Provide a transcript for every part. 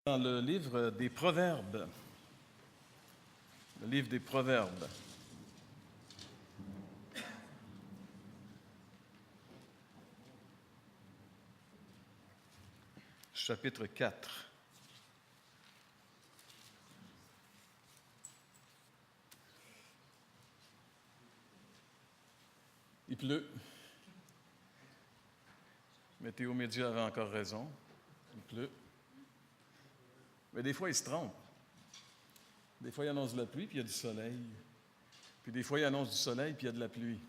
Dans le livre des Proverbes. Le livre des Proverbes. Chapitre 4. Il pleut. Météo Média avait encore raison. Il pleut. Mais des fois, il se trompe. Des fois, il annonce de la pluie, puis il y a du soleil. Puis des fois, il annonce du soleil, puis il y a de la pluie.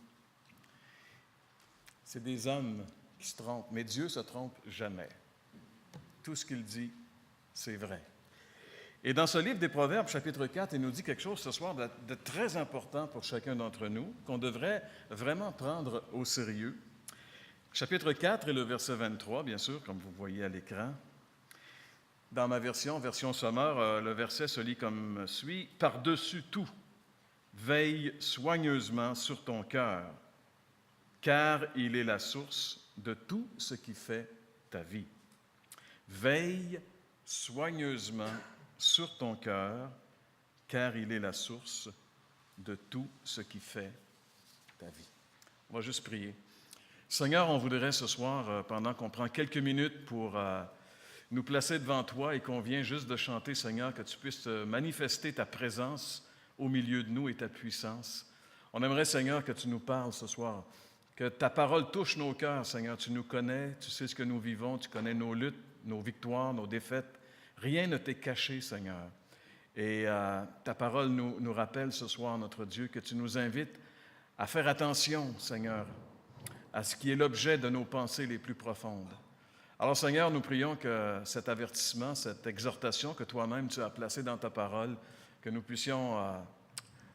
C'est des hommes qui se trompent, mais Dieu ne se trompe jamais. Tout ce qu'il dit, c'est vrai. Et dans ce livre des Proverbes, chapitre 4, il nous dit quelque chose ce soir de très important pour chacun d'entre nous, qu'on devrait vraiment prendre au sérieux. Chapitre 4 et le verset 23, bien sûr, comme vous voyez à l'écran. Dans ma version sommaire, le verset se lit comme suit. « Par-dessus tout, veille soigneusement sur ton cœur, car il est la source de tout ce qui fait ta vie. » Veille soigneusement sur ton cœur, car il est la source de tout ce qui fait ta vie. On va juste prier. Seigneur, on voudrait ce soir, pendant qu'on prend quelques minutes pour nous placer devant toi et qu'on vient juste de chanter, Seigneur, que tu puisses manifester ta présence au milieu de nous et ta puissance. On aimerait, Seigneur, que tu nous parles ce soir, que ta parole touche nos cœurs, Seigneur. Tu nous connais, tu sais ce que nous vivons, tu connais nos luttes, nos victoires, nos défaites. Rien ne t'est caché, Seigneur. Et ta parole nous rappelle ce soir, notre Dieu, que tu nous invites à faire attention, Seigneur, à ce qui est l'objet de nos pensées les plus profondes. Alors, Seigneur, nous prions que cet avertissement, cette exhortation que toi-même tu as placée dans ta parole, que nous puissions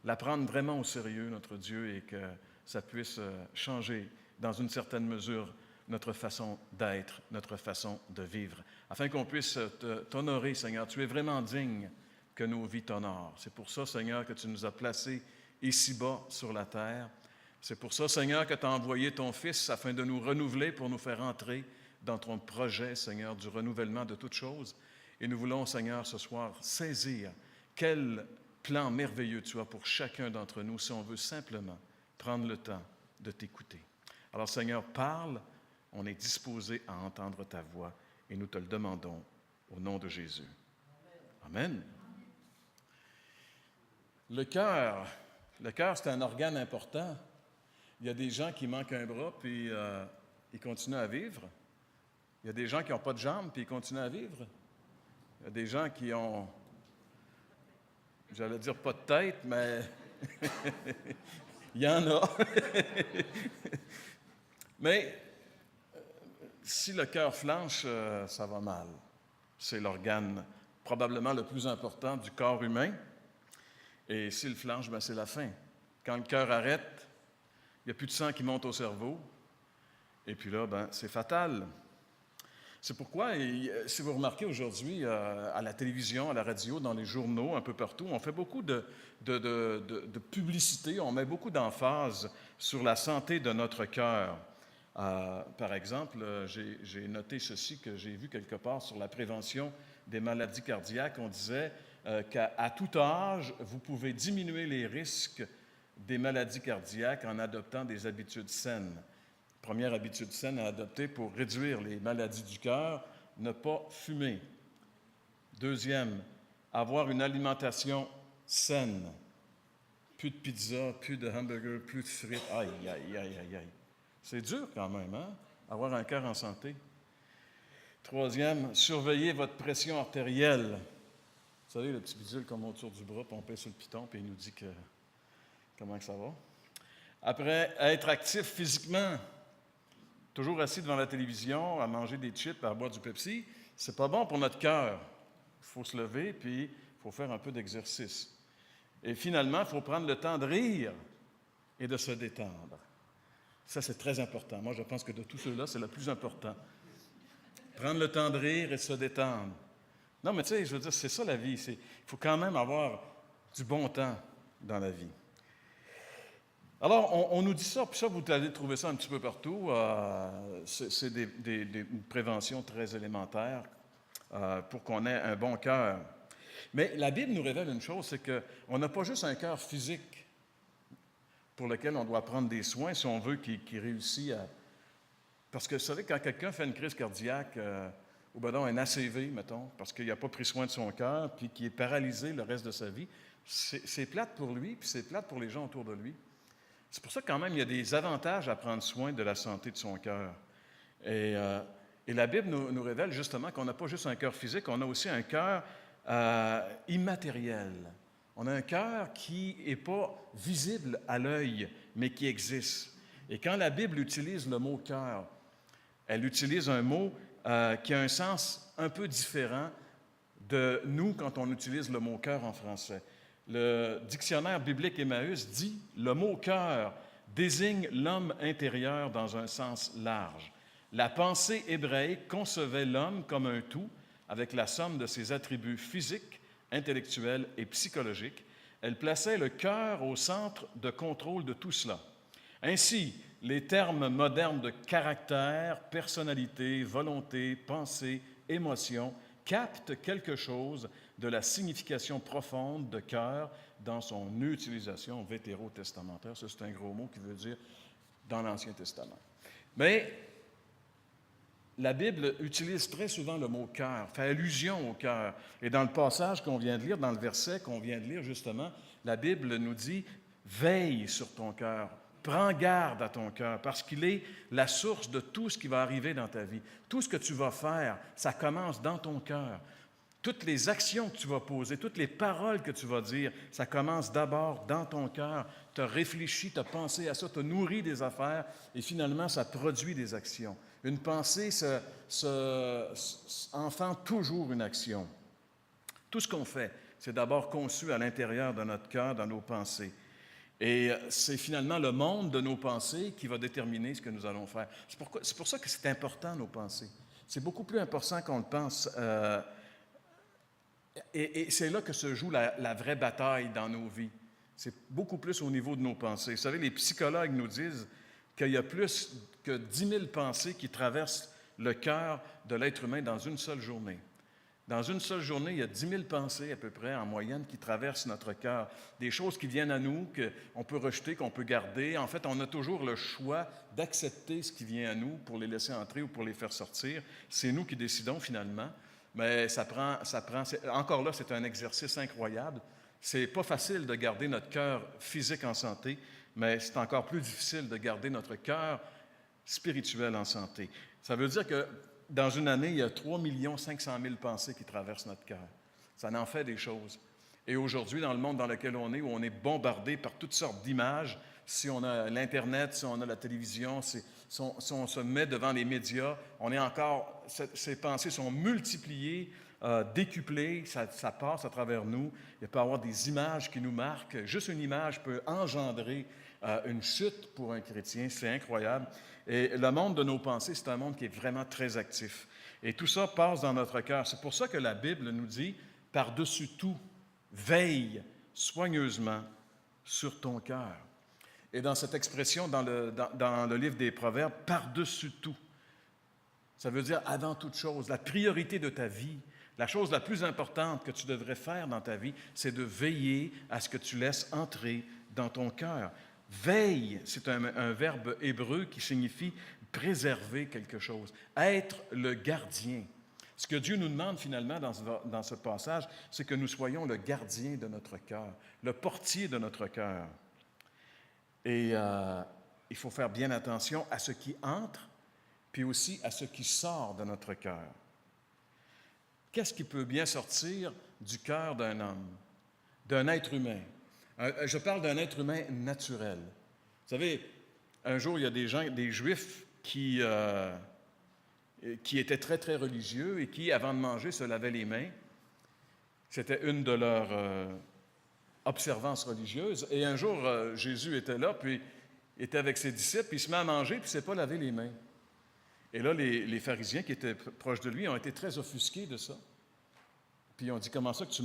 la prendre vraiment au sérieux, notre Dieu, et que ça puisse changer dans une certaine mesure notre façon d'être, notre façon de vivre, afin qu'on puisse t'honorer, Seigneur. Tu es vraiment digne que nos vies t'honorent. C'est pour ça, Seigneur, que tu nous as placés ici-bas sur la terre. C'est pour ça, Seigneur, que tu as envoyé ton Fils afin de nous renouveler pour nous faire entrer dans ton projet, Seigneur, du renouvellement de toutes choses. Et nous voulons, Seigneur, ce soir, saisir quel plan merveilleux tu as pour chacun d'entre nous si on veut simplement prendre le temps de t'écouter. Alors, Seigneur, parle, on est disposé à entendre ta voix et nous te le demandons au nom de Jésus. Amen. Le cœur, c'est un organe important. Il y a des gens qui manquent un bras, puis ils continuent à vivre. Il y a des gens qui n'ont pas de jambes, puis ils continuent à vivre. Il y a des gens qui ont, j'allais dire pas de tête, mais il y en a. Mais si le cœur flanche, ça va mal. C'est l'organe probablement le plus important du corps humain. Et s'il flanche, c'est la fin. Quand le cœur arrête, il n'y a plus de sang qui monte au cerveau. Et puis là, c'est fatal. C'est pourquoi, si vous remarquez aujourd'hui, à la télévision, à la radio, dans les journaux, un peu partout, on fait beaucoup de publicité, on met beaucoup d'emphase sur la santé de notre cœur. Par exemple, j'ai noté ceci que j'ai vu quelque part sur la prévention des maladies cardiaques. On disait qu'à tout âge, vous pouvez diminuer les risques des maladies cardiaques en adoptant des habitudes saines. Première habitude saine à adopter pour réduire les maladies du cœur, ne pas fumer. Deuxième, avoir une alimentation saine. Plus de pizza, plus de hamburgers, plus de frites. Aïe, aïe, aïe, aïe, aïe. C'est dur quand même, hein? Avoir un cœur en santé. Troisième, surveiller votre pression artérielle. Vous savez, le petit bidule comme autour du bras, puis on pèse sur le piton, puis il nous dit comment que ça va. Après, être actif physiquement. Toujours assis devant la télévision, à manger des chips, à boire du Pepsi, c'est pas bon pour notre cœur. Il faut se lever, puis il faut faire un peu d'exercice. Et finalement, il faut prendre le temps de rire et de se détendre. Ça, c'est très important. Moi, je pense que de tout cela, c'est le plus important. Prendre le temps de rire et de se détendre. Non, mais tu sais, je veux dire, c'est ça la vie. Il faut quand même avoir du bon temps dans la vie. Alors, on nous dit ça, puis ça, vous allez trouver ça un petit peu partout. C'est une prévention très élémentaire. pour qu'on ait un bon cœur. Mais la Bible nous révèle une chose, c'est qu'on n'a pas juste un cœur physique pour lequel on doit prendre des soins si on veut qu'il réussisse à... Parce que vous savez, quand quelqu'un fait une crise cardiaque, ou ben non, un ACV, mettons, parce qu'il n'a pas pris soin de son cœur, puis qu'il est paralysé le reste de sa vie, c'est plate pour lui, puis c'est plate pour les gens autour de lui. C'est pour ça que quand même, il y a des avantages à prendre soin de la santé de son cœur. Et la Bible nous révèle justement qu'on n'a pas juste un cœur physique, on a aussi un cœur immatériel. On a un cœur qui n'est pas visible à l'œil, mais qui existe. Et quand la Bible utilise le mot « cœur », elle utilise un mot qui a un sens un peu différent de nous quand on utilise le mot « cœur » en français. Le dictionnaire biblique Emmaüs dit « Le mot « cœur » désigne l'homme intérieur dans un sens large. La pensée hébraïque concevait l'homme comme un tout, avec la somme de ses attributs physiques, intellectuels et psychologiques. Elle plaçait le cœur au centre de contrôle de tout cela. Ainsi, les termes modernes de caractère, personnalité, volonté, pensée, émotion captent quelque chose de la signification profonde de cœur dans son utilisation vétérotestamentaire. Ça, c'est un gros mot qui veut dire dans l'Ancien Testament. Mais la Bible utilise très souvent le mot « cœur », fait allusion au cœur. Et dans le passage qu'on vient de lire, dans le verset qu'on vient de lire justement, la Bible nous dit « Veille sur ton cœur ». Prends garde à ton cœur, parce qu'il est la source de tout ce qui va arriver dans ta vie. Tout ce que tu vas faire, ça commence dans ton cœur. Toutes les actions que tu vas poser, toutes les paroles que tu vas dire, ça commence d'abord dans ton cœur. Tu as réfléchi, tu as pensé à ça, tu as nourri des affaires, et finalement, ça produit des actions. Une pensée enfante toujours une action. Tout ce qu'on fait, c'est d'abord conçu à l'intérieur de notre cœur, dans nos pensées. Et c'est finalement le monde de nos pensées qui va déterminer ce que nous allons faire. C'est pour ça que c'est important, nos pensées. C'est beaucoup plus important qu'on le pense. Et c'est là que se joue la vraie bataille dans nos vies. C'est beaucoup plus au niveau de nos pensées. Vous savez, les psychologues nous disent qu'il y a plus que 10 000 pensées qui traversent le cœur de l'être humain dans une seule journée. Dans une seule journée, il y a 10 000 pensées à peu près en moyenne qui traversent notre cœur. Des choses qui viennent à nous, qu'on peut rejeter, qu'on peut garder. En fait, on a toujours le choix d'accepter ce qui vient à nous pour les laisser entrer ou pour les faire sortir. C'est nous qui décidons finalement. Mais encore là, c'est un exercice incroyable. C'est pas facile de garder notre cœur physique en santé, mais c'est encore plus difficile de garder notre cœur spirituel en santé. Ça veut dire que dans une année, il y a 3 500 000 pensées qui traversent notre cœur. Ça en fait des choses. Et aujourd'hui, dans le monde dans lequel on est, où on est bombardé par toutes sortes d'images, si on a l'Internet, si on a la télévision, si on se met devant les médias, ces pensées sont multipliées, décuplées, ça passe à travers nous. Il peut y avoir des images qui nous marquent. Juste une image peut engendrer une chute pour un chrétien. C'est incroyable. Et le monde de nos pensées, c'est un monde qui est vraiment très actif. Et tout ça passe dans notre cœur. C'est pour ça que la Bible nous dit, par-dessus tout, veille soigneusement sur ton cœur. Et dans cette expression, dans le livre des Proverbes, par-dessus tout, ça veut dire avant toute chose, la priorité de ta vie, la chose la plus importante que tu devrais faire dans ta vie, c'est de veiller à ce que tu laisses entrer dans ton cœur. Veille, c'est un verbe hébreu qui signifie préserver quelque chose, être le gardien. Ce que Dieu nous demande finalement dans ce passage, c'est que nous soyons le gardien de notre cœur, le portier de notre cœur. Et il faut faire bien attention à ce qui entre, puis aussi à ce qui sort de notre cœur. Qu'est-ce qui peut bien sortir du cœur d'un homme, d'un être humain? Je parle d'un être humain naturel. Vous savez, un jour, il y a des Juifs qui étaient très, très religieux et qui, avant de manger, se lavaient les mains. C'était une de leurs observances religieuses. Et un jour, Jésus était là, puis il était avec ses disciples, puis il se met à manger, puis il ne s'est pas lavé les mains. Et là, les pharisiens qui étaient proches de lui ont été très offusqués de ça. Puis ils ont dit, comment ça que tu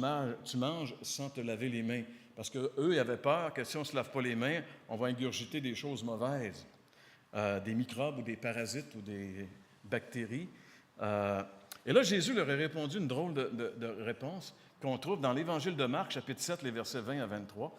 manges sans te laver les mains? Parce qu'eux, ils avaient peur que si on ne se lave pas les mains, on va ingurgiter des choses mauvaises, des microbes ou des parasites ou des bactéries. Et là, Jésus leur a répondu une drôle de réponse qu'on trouve dans l'Évangile de Marc, chapitre 7, les versets 20 à 23.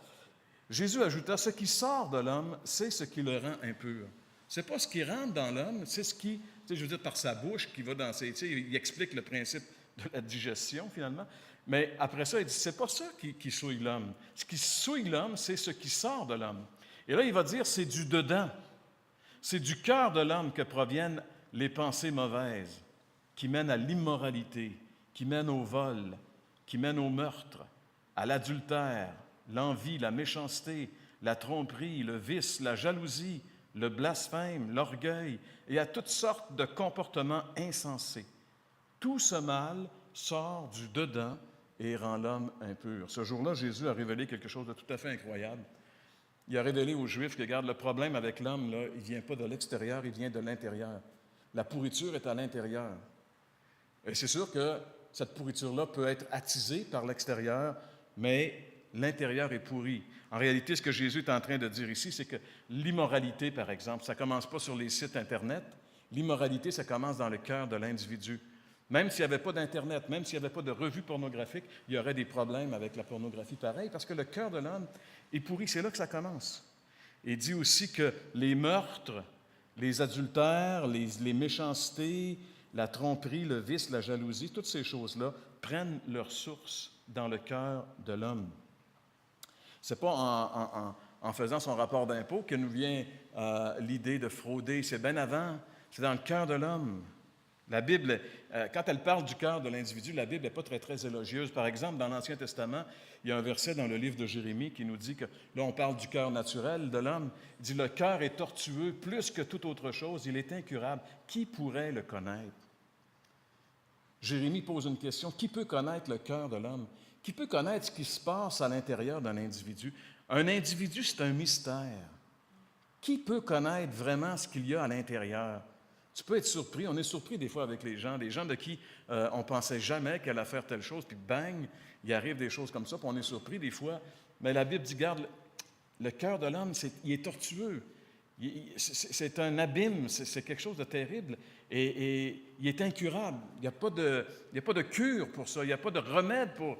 Jésus ajouta, « Ce qui sort de l'homme, c'est ce qui le rend impur. » C'est pas ce qui rentre dans l'homme, c'est ce qui, je veux dire, par sa bouche, qui va dans ses... Il explique le principe de la digestion, finalement. Mais après ça, il dit, c'est pas ça qui souille l'homme. Ce qui souille l'homme, c'est ce qui sort de l'homme. Et là, il va dire, c'est du dedans. C'est du cœur de l'homme que proviennent les pensées mauvaises, qui mènent à l'immoralité, qui mènent au vol, qui mènent au meurtre, à l'adultère, l'envie, la méchanceté, la tromperie, le vice, la jalousie, le blasphème, l'orgueil et à toutes sortes de comportements insensés. Tout ce mal sort du dedans et rend l'homme impur. Ce jour-là, Jésus a révélé quelque chose de tout à fait incroyable. Il a révélé aux Juifs que, regarde, le problème avec l'homme, là, il ne vient pas de l'extérieur, il vient de l'intérieur. La pourriture est à l'intérieur. Et c'est sûr que cette pourriture-là peut être attisée par l'extérieur, mais l'intérieur est pourri. En réalité, ce que Jésus est en train de dire ici, c'est que l'immoralité, par exemple, ça ne commence pas sur les sites Internet. L'immoralité, ça commence dans le cœur de l'individu. Même s'il n'y avait pas d'Internet, même s'il n'y avait pas de revues pornographiques, il y aurait des problèmes avec la pornographie pareil, parce que le cœur de l'homme est pourri. C'est là que ça commence. Il dit aussi que les meurtres, les adultères, les méchancetés, la tromperie, le vice, la jalousie, toutes ces choses-là prennent leur source dans le cœur de l'homme. Ce n'est pas en faisant son rapport d'impôt que nous vient l'idée de frauder. C'est bien avant, c'est dans le cœur de l'homme. La Bible, quand elle parle du cœur de l'individu, la Bible n'est pas très, très élogieuse. Par exemple, dans l'Ancien Testament, il y a un verset dans le livre de Jérémie qui nous dit que, là, on parle du cœur naturel de l'homme. Il dit, « Le cœur est tortueux plus que toute autre chose, il est incurable. Qui pourrait le connaître? » Jérémie pose une question, qui peut connaître le cœur de l'homme? Qui peut connaître ce qui se passe à l'intérieur d'un individu? Un individu, c'est un mystère. Qui peut connaître vraiment ce qu'il y a à l'intérieur? Tu peux être surpris, on est surpris des fois avec les gens de qui on ne pensait jamais qu'elle allait faire telle chose, puis bang, il arrive des choses comme ça, puis on est surpris des fois. Mais la Bible dit, garde, le cœur de l'homme, il est tortueux. C'est un abîme, c'est quelque chose de terrible et il est incurable. Il n'y a pas de cure pour ça, il n'y a pas de remède pour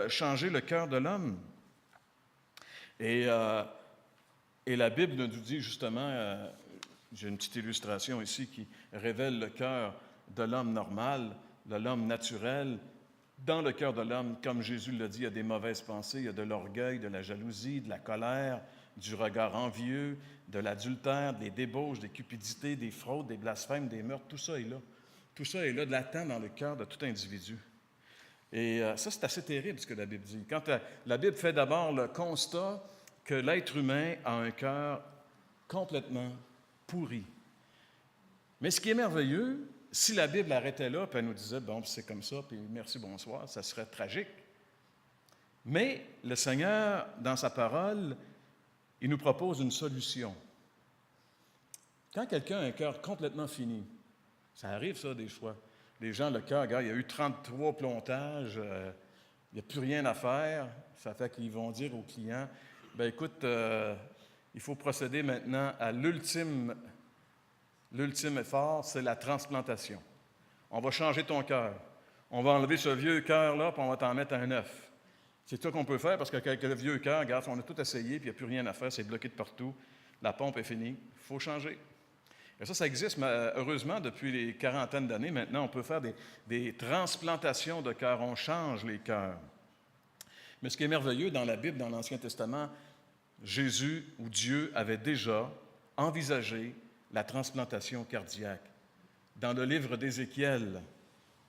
changer le cœur de l'homme. Et la Bible nous dit justement, j'ai une petite illustration ici qui révèle le cœur de l'homme normal, de l'homme naturel. Dans le cœur de l'homme, comme Jésus l'a dit, il y a des mauvaises pensées, il y a de l'orgueil, de la jalousie, de la colère, du regard envieux, de l'adultère, des débauches, des cupidités, des fraudes, des blasphèmes, des meurtres, tout ça est là. Tout ça est là, latent dans le cœur de tout individu. Et ça, c'est assez terrible ce que la Bible dit. Quand la Bible fait d'abord le constat que l'être humain a un cœur complètement pourri. Mais ce qui est merveilleux, si la Bible arrêtait là, puis elle nous disait, bon, c'est comme ça, puis merci, bonsoir, ça serait tragique. Mais le Seigneur, dans sa parole, il nous propose une solution. Quand quelqu'un a un cœur complètement fini, ça arrive ça des fois, les gens, le cœur, regarde, il y a eu 33 plontages, il n'y a plus rien à faire, ça fait qu'ils vont dire aux clients, bien écoute, il faut procéder maintenant à l'ultime effort, c'est la transplantation. On va changer ton cœur. On va enlever ce vieux cœur-là, puis on va t'en mettre un neuf. C'est ça qu'on peut faire, parce qu'avec le vieux cœur, regarde, on a tout essayé, puis il n'y a plus rien à faire, c'est bloqué de partout. La pompe est finie, il faut changer. Et ça existe, mais heureusement, depuis les quarantaines d'années, maintenant, on peut faire des transplantations de cœurs, on change les cœurs. Mais ce qui est merveilleux dans la Bible, dans l'Ancien Testament, Jésus ou Dieu avait déjà envisagé la transplantation cardiaque. Dans le livre d'Ézéchiel,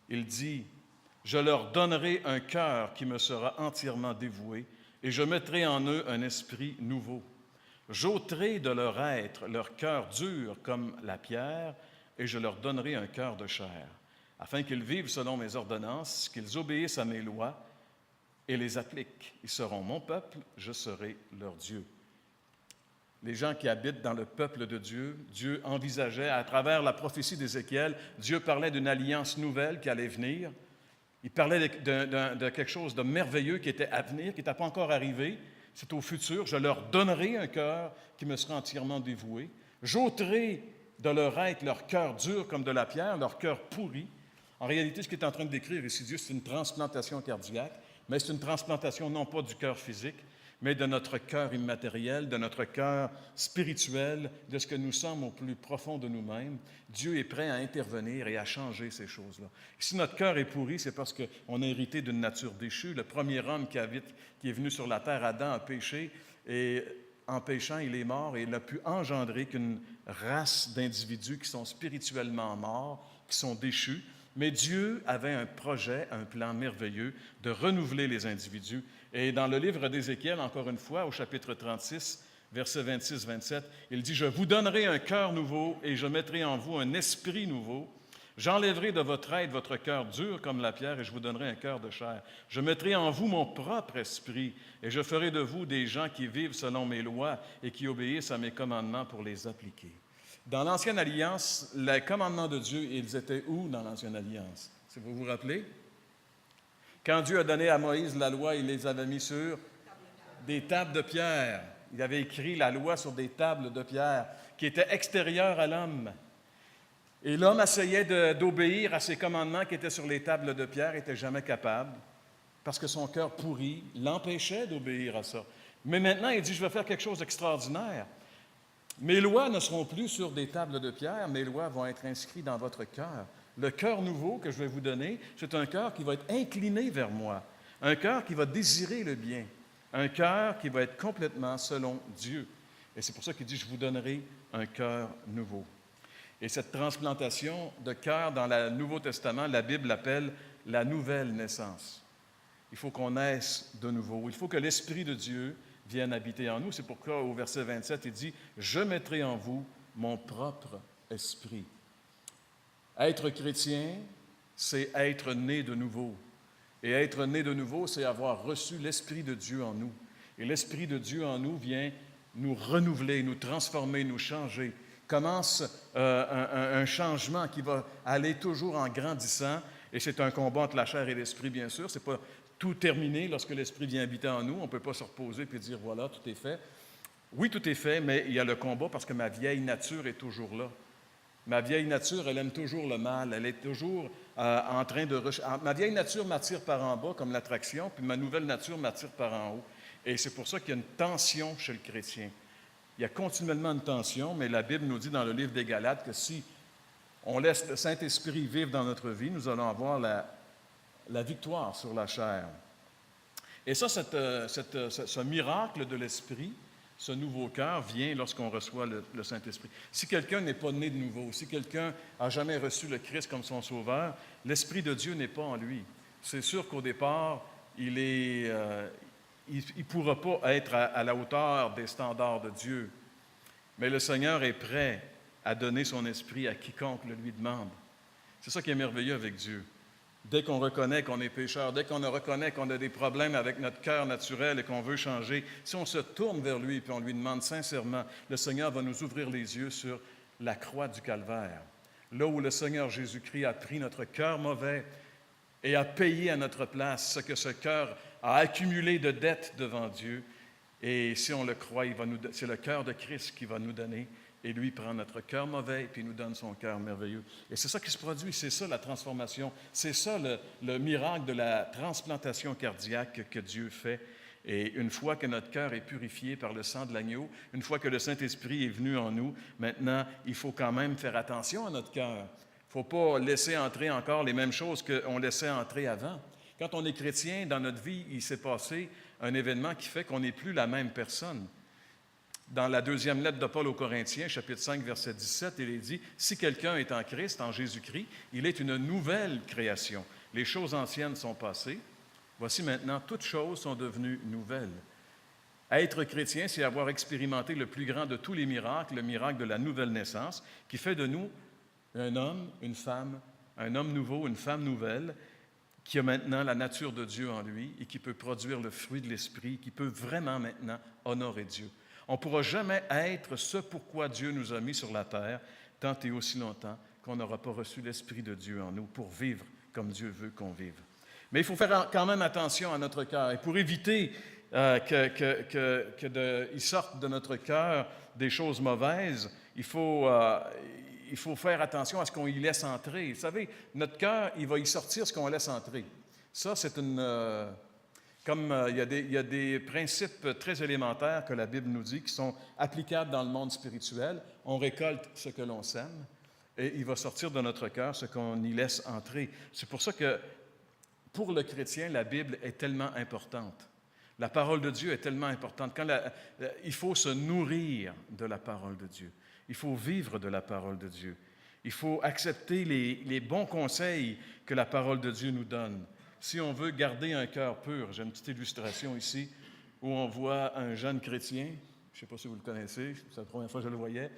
il dit, « Je leur donnerai un cœur qui me sera entièrement dévoué, et je mettrai en eux un esprit nouveau. J'ôterai de leur être leur cœur dur comme la pierre, et je leur donnerai un cœur de chair, afin qu'ils vivent selon mes ordonnances, qu'ils obéissent à mes lois et les appliquent. Ils seront mon peuple, je serai leur Dieu. » Les gens qui habitent dans le peuple de Dieu, Dieu envisageait, à travers la prophétie d'Ézéchiel, Dieu parlait d'une alliance nouvelle qui allait venir. Il parlait de quelque chose de merveilleux qui était à venir, qui n'était pas encore arrivé. C'est au futur. Je leur donnerai un cœur qui me sera entièrement dévoué. J'ôterai de leur être leur cœur dur comme de la pierre, leur cœur pourri. En réalité, ce qu'il est en train de décrire ici, Dieu, c'est une transplantation cardiaque, mais c'est une transplantation non pas du cœur physique, mais de notre cœur immatériel, de notre cœur spirituel, de ce que nous sommes au plus profond de nous-mêmes. Dieu est prêt à intervenir et à changer ces choses-là. Si notre cœur est pourri, c'est parce qu'on a hérité d'une nature déchue. Le premier homme qui est venu sur la terre, Adam, a péché, et en péchant, il est mort, et il n'a pu engendrer qu'une race d'individus qui sont spirituellement morts, qui sont déchus. Mais Dieu avait un projet, un plan merveilleux de renouveler les individus. Et dans le livre d'Ézéchiel, encore une fois, au chapitre 36, versets 26-27, il dit « Je vous donnerai un cœur nouveau et je mettrai en vous un esprit nouveau. J'enlèverai de votre être votre cœur dur comme la pierre et je vous donnerai un cœur de chair. Je mettrai en vous mon propre esprit et je ferai de vous des gens qui vivent selon mes lois et qui obéissent à mes commandements pour les appliquer. » Dans l'Ancienne Alliance, les commandements de Dieu, ils étaient où dans l'Ancienne Alliance? Si vous vous rappelez? Quand Dieu a donné à Moïse la loi, il les avait mis sur des tables de pierre. Il avait écrit la loi sur des tables de pierre qui étaient extérieures à l'homme. Et l'homme essayait d'obéir à ces commandements qui étaient sur les tables de pierre, n'était jamais capable, parce que son cœur pourri l'empêchait d'obéir à ça. Mais maintenant, il dit, je vais faire quelque chose d'extraordinaire. Mes lois ne seront plus sur des tables de pierre, mes lois vont être inscrites dans votre cœur. Le cœur nouveau que je vais vous donner, c'est un cœur qui va être incliné vers moi, un cœur qui va désirer le bien, un cœur qui va être complètement selon Dieu. Et c'est pour ça qu'il dit, je vous donnerai un cœur nouveau. Et cette transplantation de cœur dans le Nouveau Testament, la Bible l'appelle la nouvelle naissance. Il faut qu'on naisse de nouveau. Il faut que l'Esprit de Dieu vienne habiter en nous. C'est pourquoi au verset 27, il dit « Je mettrai en vous mon propre esprit ». Être chrétien, c'est être né de nouveau. Et être né de nouveau, c'est avoir reçu l'Esprit de Dieu en nous. Et l'Esprit de Dieu en nous vient nous renouveler, nous transformer, nous changer. Commence un changement qui va aller toujours en grandissant. Et c'est un combat entre la chair et l'esprit, bien sûr. Ce n'est pas tout terminé lorsque l'Esprit vient habiter en nous. On ne peut pas se reposer et dire, voilà, tout est fait. Oui, tout est fait, mais il y a le combat parce que ma vieille nature est toujours là. Ma vieille nature, elle aime toujours le mal. Elle est toujours en train de... Ma vieille nature m'attire par en bas, comme l'attraction, puis ma nouvelle nature m'attire par en haut. Et c'est pour ça qu'il y a une tension chez le chrétien. Il y a continuellement une tension, mais la Bible nous dit dans le livre des Galates que si on laisse le Saint-Esprit vivre dans notre vie, nous allons avoir la victoire sur la chair. Et ça, ce miracle de l'Esprit, ce nouveau cœur, vient lorsqu'on reçoit le Saint-Esprit. Si quelqu'un n'est pas né de nouveau, si quelqu'un n'a jamais reçu le Christ comme son sauveur, l'Esprit de Dieu n'est pas en lui. C'est sûr qu'au départ, il ne pourra pas être à la hauteur des standards de Dieu. Mais le Seigneur est prêt à donner son esprit à quiconque le lui demande. C'est ça qui est merveilleux avec Dieu. Dès qu'on reconnaît qu'on est pécheur, dès qu'on reconnaît qu'on a des problèmes avec notre cœur naturel et qu'on veut changer, si on se tourne vers lui et on lui demande sincèrement, le Seigneur va nous ouvrir les yeux sur la croix du Calvaire. Là où le Seigneur Jésus-Christ a pris notre cœur mauvais et a payé à notre place ce que ce cœur a accumulé de dettes devant Dieu. Et si on le croit, c'est le cœur de Christ qui va nous donner. Et lui prend notre cœur mauvais et puis nous donne son cœur merveilleux. Et c'est ça qui se produit, c'est ça la transformation. C'est ça le miracle de la transplantation cardiaque que Dieu fait. Et une fois que notre cœur est purifié par le sang de l'agneau, une fois que le Saint-Esprit est venu en nous, maintenant, il faut quand même faire attention à notre cœur. Il ne faut pas laisser entrer encore les mêmes choses qu'on laissait entrer avant. Quand on est chrétien, dans notre vie, il s'est passé un événement qui fait qu'on n'est plus la même personne. Dans la deuxième lettre de Paul aux Corinthiens, chapitre 5, verset 17, il est dit « Si quelqu'un est en Christ, en Jésus-Christ, il est une nouvelle création. Les choses anciennes sont passées. Voici maintenant, toutes choses sont devenues nouvelles. » Être chrétien, c'est avoir expérimenté le plus grand de tous les miracles, le miracle de la nouvelle naissance, qui fait de nous un homme, une femme, un homme nouveau, une femme nouvelle, qui a maintenant la nature de Dieu en lui et qui peut produire le fruit de l'Esprit, qui peut vraiment maintenant honorer Dieu. On ne pourra jamais être ce pourquoi Dieu nous a mis sur la terre, tant et aussi longtemps qu'on n'aura pas reçu l'Esprit de Dieu en nous pour vivre comme Dieu veut qu'on vive. Mais il faut faire quand même attention à notre cœur. Et pour éviter qu'il sorte de notre cœur des choses mauvaises, il faut il faut faire attention à ce qu'on y laisse entrer. Vous savez, notre cœur, il va y sortir ce qu'on laisse entrer. Ça, c'est une... il y a des principes très élémentaires que la Bible nous dit qui sont applicables dans le monde spirituel. On récolte ce que l'on sème et il va sortir de notre cœur ce qu'on y laisse entrer. C'est pour ça que pour le chrétien, la Bible est tellement importante. La parole de Dieu est tellement importante. Il faut se nourrir de la parole de Dieu. Il faut vivre de la parole de Dieu. Il faut accepter les bons conseils que la parole de Dieu nous donne. Si on veut garder un cœur pur, j'ai une petite illustration ici où on voit un jeune chrétien, je ne sais pas si vous le connaissez, c'est la première fois que je le voyais,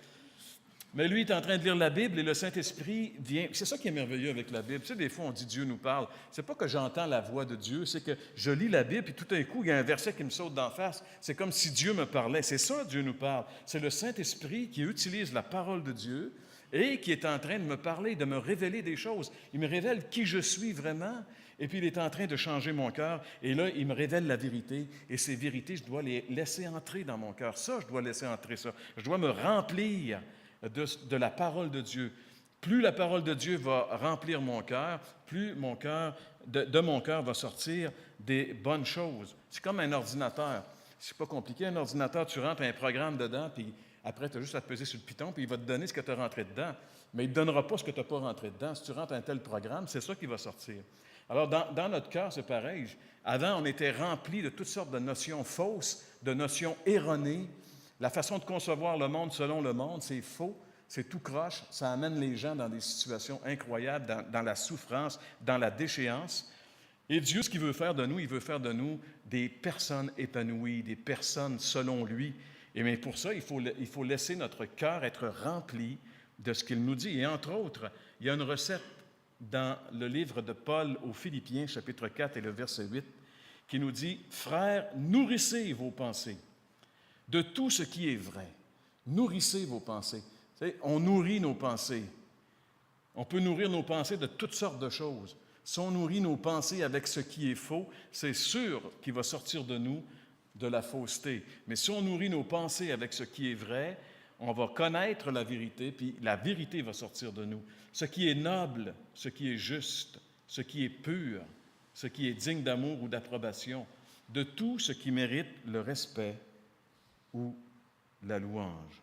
mais lui est en train de lire la Bible et le Saint-Esprit vient. C'est ça qui est merveilleux avec la Bible. Tu sais, des fois, on dit Dieu nous parle. C'est pas que j'entends la voix de Dieu, c'est que je lis la Bible et tout d'un coup, il y a un verset qui me saute d'en face. C'est comme si Dieu me parlait. C'est ça, Dieu nous parle. C'est le Saint-Esprit qui utilise la parole de Dieu et qui est en train de me parler, de me révéler des choses. Il me révèle qui je suis vraiment. Et puis, il est en train de changer mon cœur. Et là, il me révèle la vérité. Et ces vérités, je dois les laisser entrer dans mon cœur. Ça, je dois laisser entrer ça. Je dois me remplir de la parole de Dieu. Plus la parole de Dieu va remplir mon cœur, plus mon cœur, de mon cœur va sortir des bonnes choses. C'est comme un ordinateur. C'est pas compliqué, un ordinateur, tu rentres un programme dedans, puis après, tu as juste à te peser sur le piton, puis il va te donner ce que tu as rentré dedans. Mais il ne te donnera pas ce que tu n'as pas rentré dedans. Si tu rentres un tel programme, c'est ça qui va sortir. Alors, dans notre cœur, c'est pareil. Avant, on était rempli de toutes sortes de notions fausses, de notions erronées. La façon de concevoir le monde selon le monde, c'est faux, c'est tout croche. Ça amène les gens dans des situations incroyables, dans la souffrance, dans la déchéance. Et Dieu, ce qu'il veut faire de nous, il veut faire de nous des personnes épanouies, des personnes selon lui. Et mais pour ça, il faut laisser notre cœur être rempli de ce qu'il nous dit. Et entre autres, il y a une recette dans le livre de Paul aux Philippiens, chapitre 4 et le verset 8, qui nous dit « Frères, nourrissez vos pensées de tout ce qui est vrai. Nourrissez vos pensées. » Vous savez, on nourrit nos pensées. On peut nourrir nos pensées de toutes sortes de choses. Si on nourrit nos pensées avec ce qui est faux, c'est sûr qu'il va sortir de nous de la fausseté. Mais si on nourrit nos pensées avec ce qui est vrai, on va connaître la vérité, puis la vérité va sortir de nous. Ce qui est noble, ce qui est juste, ce qui est pur, ce qui est digne d'amour ou d'approbation, de tout ce qui mérite le respect ou la louange.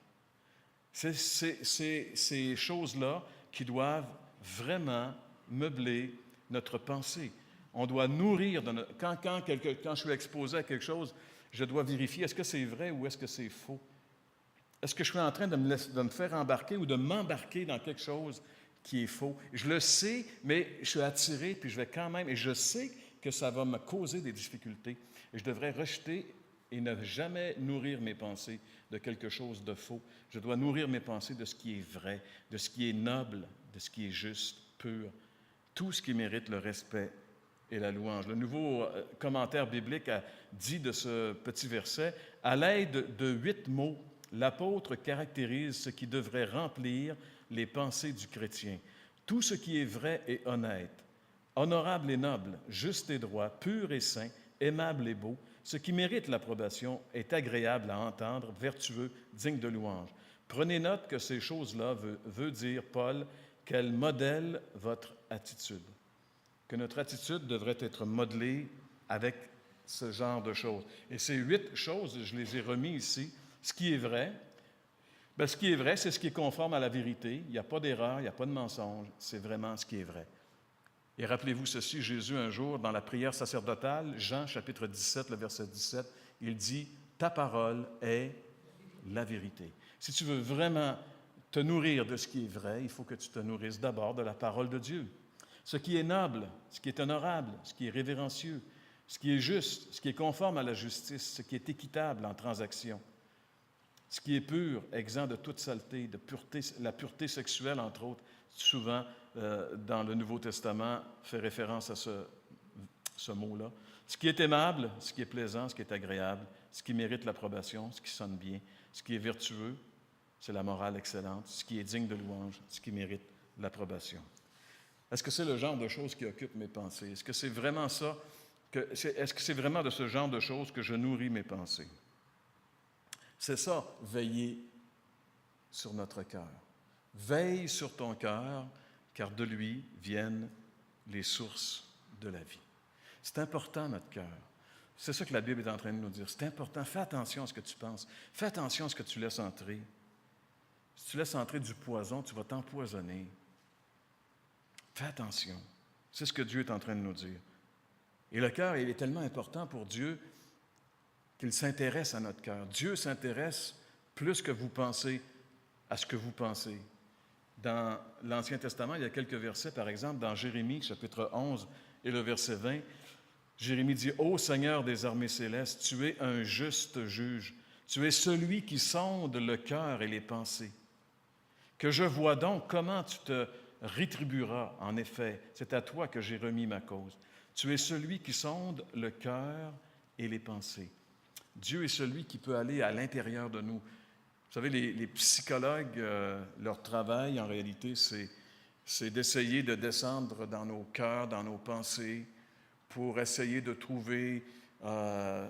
C'est ces choses-là qui doivent vraiment meubler notre pensée. On doit nourrir, quand je suis exposé à quelque chose, je dois vérifier, est-ce que c'est vrai ou est-ce que c'est faux? Est-ce que je suis en train de me faire embarquer ou de m'embarquer dans quelque chose qui est faux? Je le sais, mais je suis attiré, puis je vais quand même, et je sais que ça va me causer des difficultés. Et je devrais rejeter et ne jamais nourrir mes pensées de quelque chose de faux. Je dois nourrir mes pensées de ce qui est vrai, de ce qui est noble, de ce qui est juste, pur, tout ce qui mérite le respect et la louange. Le nouveau commentaire biblique a dit de ce petit verset, à l'aide de 8 mots, l'apôtre caractérise ce qui devrait remplir les pensées du chrétien. Tout ce qui est vrai et honnête, honorable et noble, juste et droit, pur et saint, aimable et beau, ce qui mérite l'approbation est agréable à entendre, vertueux, digne de louange. Prenez note que ces choses-là veut dire, Paul, qu'elles modèlent votre attitude. Que notre attitude devrait être modelée avec ce genre de choses. Et ces 8 choses, je les ai remis ici. Ce qui est vrai, bien, ce qui est vrai, c'est ce qui est conforme à la vérité. Il n'y a pas d'erreur, il n'y a pas de mensonge. C'est vraiment ce qui est vrai. Et rappelez-vous ceci, Jésus, un jour, dans la prière sacerdotale, Jean, chapitre 17, le verset 17, il dit « Ta parole est la vérité ». Si tu veux vraiment te nourrir de ce qui est vrai, il faut que tu te nourrisses d'abord de la parole de Dieu. Ce qui est noble, ce qui est honorable, ce qui est révérencieux, ce qui est juste, ce qui est conforme à la justice, ce qui est équitable en transaction, ce qui est pur, exempt de toute saleté, de pureté, la pureté sexuelle, entre autres, souvent dans le Nouveau Testament fait référence à ce mot-là. Ce qui est aimable, ce qui est plaisant, ce qui est agréable, ce qui mérite l'approbation, ce qui sonne bien, ce qui est vertueux, c'est la morale excellente, ce qui est digne de louange, ce qui mérite l'approbation. Est-ce que c'est le genre de choses qui occupent mes pensées? Est-ce que c'est vraiment ça? Est-ce que c'est vraiment de ce genre de choses que je nourris mes pensées? C'est ça, veiller sur notre cœur. Veille sur ton cœur, car de lui viennent les sources de la vie. C'est important, notre cœur. C'est ça que la Bible est en train de nous dire. C'est important. Fais attention à ce que tu penses. Fais attention à ce que tu laisses entrer. Si tu laisses entrer du poison, tu vas t'empoisonner. Fais attention. C'est ce que Dieu est en train de nous dire. Et le cœur, il est tellement important pour Dieu qu'il s'intéresse à notre cœur. Dieu s'intéresse plus que vous pensez à ce que vous pensez. Dans l'Ancien Testament, il y a quelques versets, par exemple, dans Jérémie, chapitre 11 et le verset 20, Jérémie dit « Ô Seigneur des armées célestes, tu es un juste juge. Tu es celui qui sonde le cœur et les pensées. Que je vois donc comment tu te rétribueras. En effet, c'est à toi que j'ai remis ma cause. Tu es celui qui sonde le cœur et les pensées. » Dieu est celui qui peut aller à l'intérieur de nous. Vous savez, les psychologues, leur travail, en réalité, c'est d'essayer de descendre dans nos cœurs, dans nos pensées, pour essayer de trouver là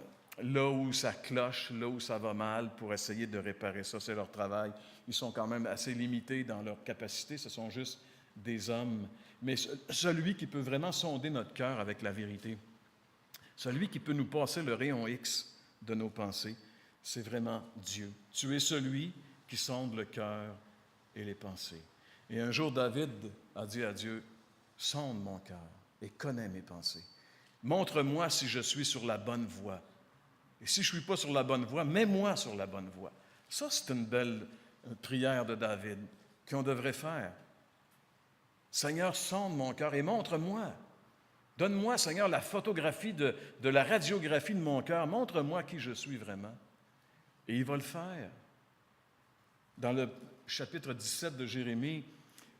où ça cloche, là où ça va mal, pour essayer de réparer ça. C'est leur travail. Ils sont quand même assez limités dans leur capacité. Ce sont juste des hommes. Mais celui qui peut vraiment sonder notre cœur avec la vérité, celui qui peut nous passer le rayon X de nos pensées, c'est vraiment Dieu. Tu es celui qui sonde le cœur et les pensées. Et un jour, David a dit à Dieu, « Sonde mon cœur et connais mes pensées. Montre-moi si je suis sur la bonne voie. Et si je ne suis pas sur la bonne voie, mets-moi sur la bonne voie. » Ça, c'est une belle prière de David qu'on devrait faire. « Seigneur, sonde mon cœur et montre-moi. Donne-moi, Seigneur, la photographie de la radiographie de mon cœur. Montre-moi qui je suis vraiment. » Et il va le faire. Dans le chapitre 17 de Jérémie,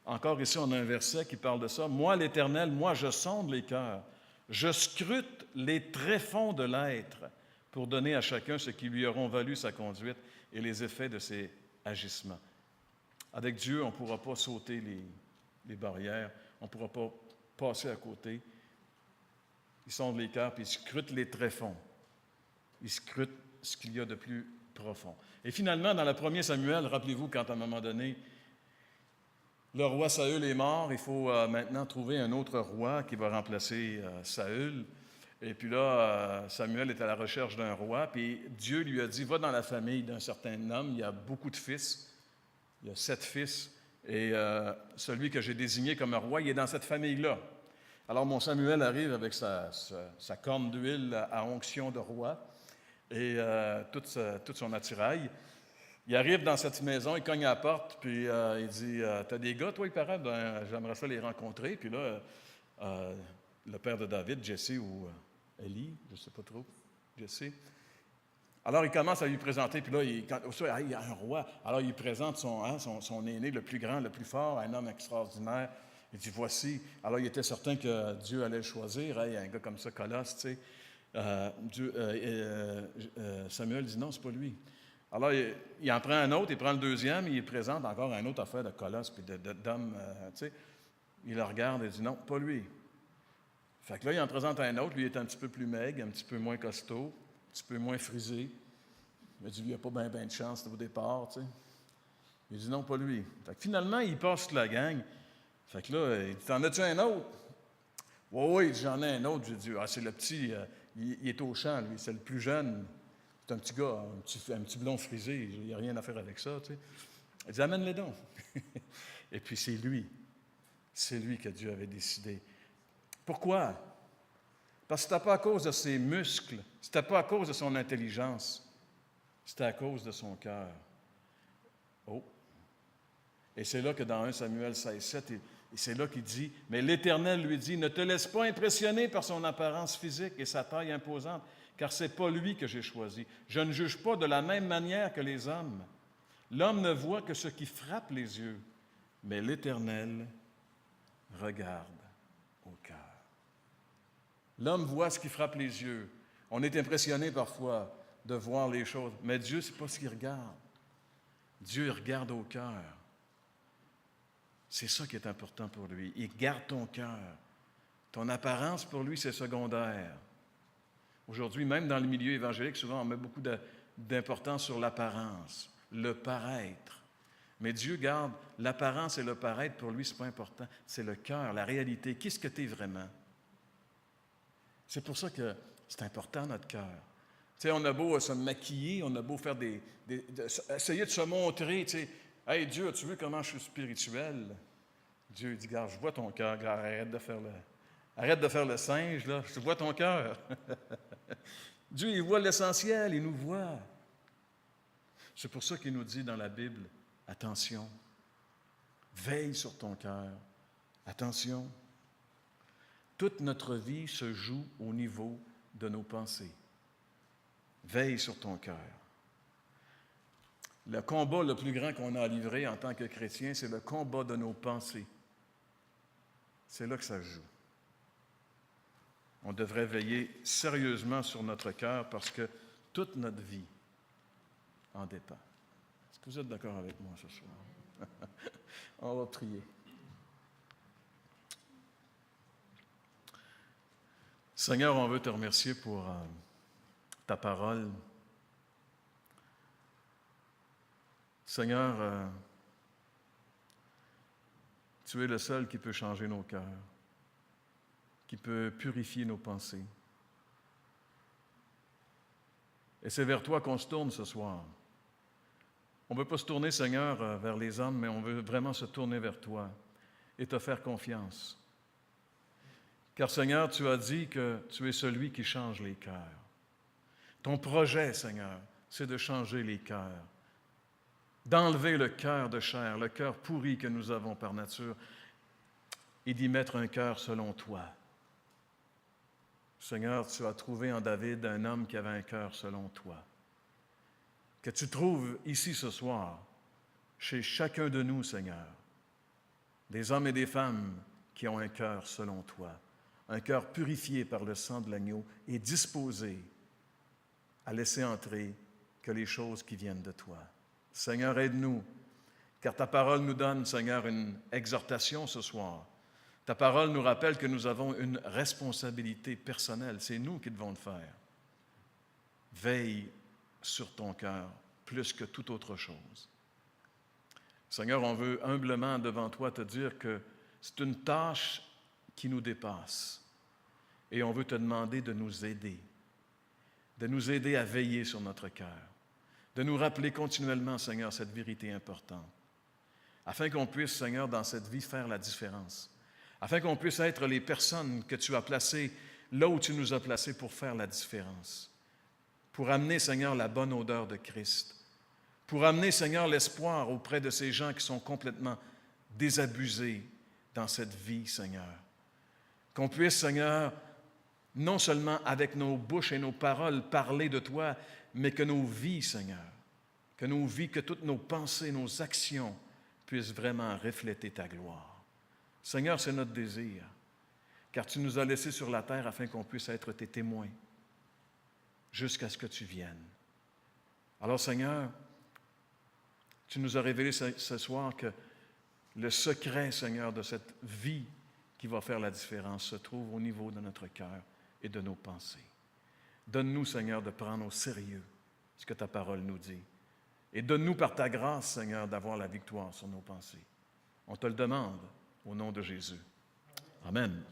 encore ici, on a un verset qui parle de ça. « Moi, l'Éternel, moi, je sonde les cœurs. Je scrute les tréfonds de l'être pour donner à chacun ce qui lui auront valu sa conduite et les effets de ses agissements. » Avec Dieu, on ne pourra pas sauter les barrières. On ne pourra pas passer à côté. Il sonde les cœurs, puis il scrute les tréfonds. Il scrute ce qu'il y a de plus profond. Et finalement, dans le 1er Samuel, rappelez-vous quand à un moment donné, le roi Saül est mort, il faut maintenant trouver un autre roi qui va remplacer Saül. Et puis là, Samuel est à la recherche d'un roi, puis Dieu lui a dit, va dans la famille d'un certain homme, il y a beaucoup de fils, il y a 7 fils, et celui que j'ai désigné comme roi, il est dans cette famille-là. Alors mon Samuel arrive avec sa corne d'huile à onction de roi, et toute son attirail. Il arrive dans cette maison, il cogne à la porte, puis il dit « T'as des gars, toi, il paraît? Ben, j'aimerais ça les rencontrer. » Puis là, le père de David, Jesse ou Élie, je ne sais pas trop, Jesse. Alors, il commence à lui présenter, puis là, il y a un roi. Alors, il présente son aîné, le plus grand, le plus fort, un homme extraordinaire. Il dit « Voici. » Alors, il était certain que Dieu allait le choisir. Hey, un gars comme ça, Colosse, tu sais. Samuel dit non, c'est pas lui. Alors, il en prend un autre, il prend le deuxième, il présente encore un autre affaire de colosse puis d'homme, tu sais. Il le regarde et dit non, pas lui. Fait que là, il en présente un autre, lui il est un petit peu plus maigre, un petit peu moins costaud, un petit peu moins frisé. Il dit, lui, il n'a pas bien de chance au départ, tu sais. Il dit non, pas lui. Fait que finalement, il passe toute la gang. Fait que là, il dit, t'en as-tu un autre? Oui, j'en ai un autre. J'ai dit, c'est le petit, il est au champ, lui, c'est le plus jeune. C'est un petit gars, un petit blond frisé, il n'y a rien à faire avec ça, tu sais. Il dit, amène-les donc. Et puis c'est lui que Dieu avait décidé. Pourquoi? Parce que ce n'était pas à cause de ses muscles, ce n'était pas à cause de son intelligence, c'était à cause de son cœur. Oh! Et c'est là que dans 1 Samuel 16:7, et c'est là qu'il dit, « Mais l'Éternel lui dit, ne te laisse pas impressionner par son apparence physique et sa taille imposante, car ce n'est pas lui que j'ai choisi. Je ne juge pas de la même manière que les hommes. L'homme ne voit que ce qui frappe les yeux, mais l'Éternel regarde au cœur. » L'homme voit ce qui frappe les yeux. On est impressionné parfois de voir les choses, mais Dieu, ce n'est pas ce qu'il regarde. Dieu, il regarde au cœur. C'est ça qui est important pour lui. Il garde ton cœur. Ton apparence, pour lui, c'est secondaire. Aujourd'hui, même dans le milieu évangélique, souvent, on met beaucoup d'importance sur l'apparence, le paraître. Mais Dieu garde l'apparence et le paraître, pour lui, ce n'est pas important. C'est le cœur, la réalité. Qu'est-ce que tu es vraiment? C'est pour ça que c'est important, notre cœur. Tu sais, on a beau se maquiller, on a beau faire essayer de se montrer, tu sais, « Hey, Dieu, as-tu vu comment je suis spirituel? » Dieu dit, « Regarde, je vois ton cœur, arrête de faire le singe, là, je vois ton cœur. » Dieu, il voit l'essentiel, il nous voit. C'est pour ça qu'il nous dit dans la Bible, « Attention, veille sur ton cœur, attention. » Toute notre vie se joue au niveau de nos pensées. Veille sur ton cœur. Le combat le plus grand qu'on a à livrer en tant que chrétien, c'est le combat de nos pensées. C'est là que ça se joue. On devrait veiller sérieusement sur notre cœur parce que toute notre vie en dépend. Est-ce que vous êtes d'accord avec moi ce soir? On va prier. Seigneur, on veut te remercier pour ta parole. Seigneur, tu es le seul qui peut changer nos cœurs, qui peut purifier nos pensées. Et c'est vers toi qu'on se tourne ce soir. On ne veut pas se tourner, Seigneur, vers les hommes, mais on veut vraiment se tourner vers toi et te faire confiance. Car, Seigneur, tu as dit que tu es celui qui change les cœurs. Ton projet, Seigneur, c'est de changer les cœurs, d'enlever le cœur de chair, le cœur pourri que nous avons par nature, et d'y mettre un cœur selon toi. Seigneur, tu as trouvé en David un homme qui avait un cœur selon toi. Que tu trouves ici ce soir, chez chacun de nous, Seigneur, des hommes et des femmes qui ont un cœur selon toi, un cœur purifié par le sang de l'agneau et disposé à laisser entrer que les choses qui viennent de toi. Seigneur, aide-nous, car ta parole nous donne, Seigneur, une exhortation ce soir. Ta parole nous rappelle que nous avons une responsabilité personnelle. C'est nous qui devons le faire. Veille sur ton cœur plus que toute autre chose. Seigneur, on veut humblement devant toi te dire que c'est une tâche qui nous dépasse. Et on veut te demander de nous aider à veiller sur notre cœur, de nous rappeler continuellement, Seigneur, cette vérité importante, afin qu'on puisse, Seigneur, dans cette vie, faire la différence, afin qu'on puisse être les personnes que tu as placées là où tu nous as placés pour faire la différence, pour amener, Seigneur, la bonne odeur de Christ, pour amener, Seigneur, l'espoir auprès de ces gens qui sont complètement désabusés dans cette vie, Seigneur. Qu'on puisse, Seigneur, non seulement avec nos bouches et nos paroles parler de toi, mais que nos vies, Seigneur, que toutes nos pensées, nos actions puissent vraiment refléter ta gloire. Seigneur, c'est notre désir, car tu nous as laissés sur la terre afin qu'on puisse être tes témoins jusqu'à ce que tu viennes. Alors, Seigneur, tu nous as révélé ce soir que le secret, Seigneur, de cette vie qui va faire la différence se trouve au niveau de notre cœur et de nos pensées. Donne-nous, Seigneur, de prendre au sérieux ce que ta parole nous dit. Et donne-nous par ta grâce, Seigneur, d'avoir la victoire sur nos pensées. On te le demande au nom de Jésus. Amen.